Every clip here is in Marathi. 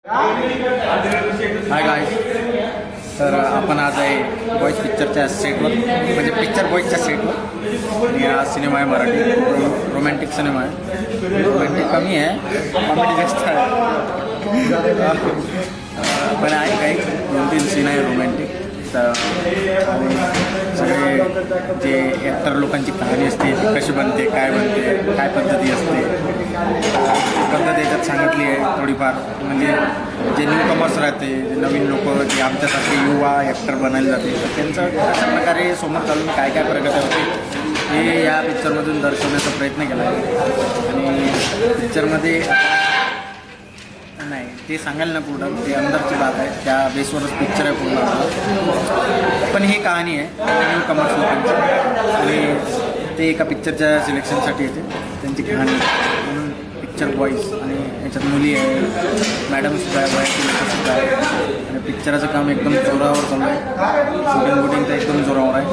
हाय गाईज, तर आपण आज आहे बॉईज पिक्चरच्या सेटवर, म्हणजे पिक्चर बॉईजच्या सेटवर. आणि हा सिनेमा आहे मराठी रोमॅन्टिक सिनेमा आहे. रोमॅन्टिक कमी आहे, कॉमेडी जास्त आहे, पण आहे काही 2-3 सीन आहे रोमॅन्टिक. तर आणि सगळे जे ॲक्टर लोकांची कहाणी असते ती कशी बनते, काय बनते, काय पद्धती असते, पद्धत याच्यात सांगितली आहे थोडीफार. म्हणजे जे न्यू कमर्स राहते, जे नवीन लोक जे आमच्यासारखे युवा ॲक्टर बनायला जाते, तर त्यांचं अशा प्रकारे समोर चालून काय काय प्रगती होते हे या पिक्चरमधून दर्शवण्याचा प्रयत्न केला आहे. आणि पिक्चरमध्ये नाही ते सांगायला ना पूर्ण, ते अंदरची बात आहे, त्या बेसवरच पिक्चर आहे पूर्ण. पण ही कहाणी आहे न्यू कमर्स लोकांची, आणि ते एका पिक्चरच्या सिलेक्शनसाठी येते, त्यांची कहाणी म्हणून पिक्चर बॉईज. आणि याच्यात मुली आहे, मॅडमसुद्धा आहे, बॉयसुद्धा आहे. आणि पिक्चराचं काम एकदम जोरावर चालू आहे, शूटिंग तर एकदम जोरावर आहे.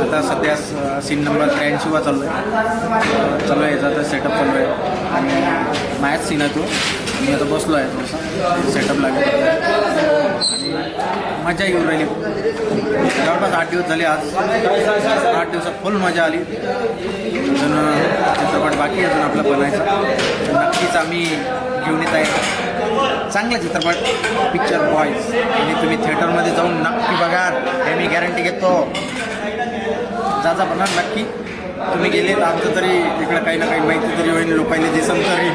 आता सध्या सीन नंबर 83 चालू आहे याचा आता सेटअप चालू आहे. आणि माझ्याच सीन आहे तो, मी आता बसलो आहे थोडंसं सेटअप लागेल. आणि मजा येऊन राहिली, जवळपास 8 दिवस झाले. आज 8 दिवसात फुल मजा आली. अजून चित्रपट बाकी अजून आपला बनायचा, नक्कीच आम्ही घेऊन येत आहे चांगला चित्रपट पिक्चर बॉईज. आणि तुम्ही थिएटरमध्ये जाऊन नक्की बघा, हे मी गॅरंटी घेतो. जाचा बनणार नक्की. तुम्ही गेले तर आमचं तरी इकडं काही ना काही माहिती तरी होईल, लोकांनी दिसन तरी.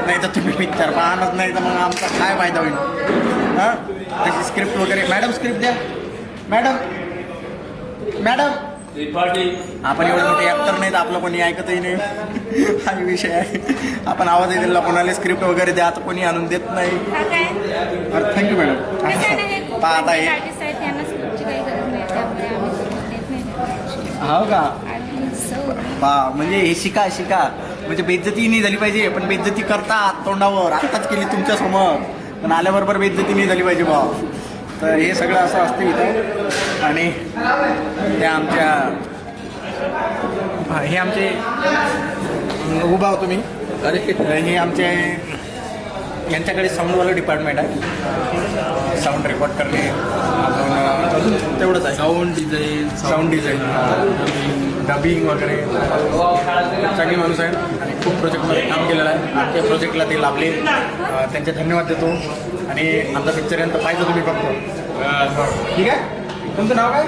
नाही तर तुम्ही पिक्चर पाहणच नाही तर मग आमचा काय फायदा होईल. हां, त्याची स्क्रिप्ट वगैरे, मॅडम स्क्रिप्ट द्या, मॅडम आपण एवढे मोठे ॲक्टर नाही तर आपलं कोणी ऐकतही नाही. हा विषय आहे. आपण आवाज दिला कोणाला स्क्रिप्ट वगैरे द्या तर कोणी आणून देत नाही. बरं, थँक्यू मॅडम. पाहता आहे हो का बा, म्हणजे हे शिका म्हणजे बेइज्जती नाही झाली पाहिजे. पण बेइज्जती करतात तोंडावर, आत्ताच केली तुमच्यासमोर, पण आल्याबरोबर बेइज्जती नाही झाली पाहिजे बा. तर हे सगळं असं असतं इथं. आणि त्या आमच्या हे आमचे उभा होतो मी, अरे हे आमचे यांच्याकडे साऊंडवालं डिपार्टमेंट आहे, साऊंड रेकॉर्ड करणे, अजून तेवढंच आहे, साऊंड डिझाईन डबिंग वगैरे. चांगली माणूस आहे आणि खूप प्रोजेक्टमध्ये काम केलेलं आहे. आमच्या प्रोजेक्टला ते लाभले, त्यांचे धन्यवाद देतो. आणि आमचा पिक्चर यांचं पाहिजे तुम्ही फक्त. ठीक आहे, तुमचं नाव काय?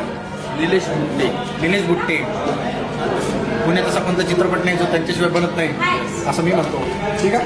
निलेश बुट्टे. पुण्यात असा कोणता चित्रपट नाही जो त्यांच्याशिवाय बनत नाही असं मी म्हणतो. ठीक आहे.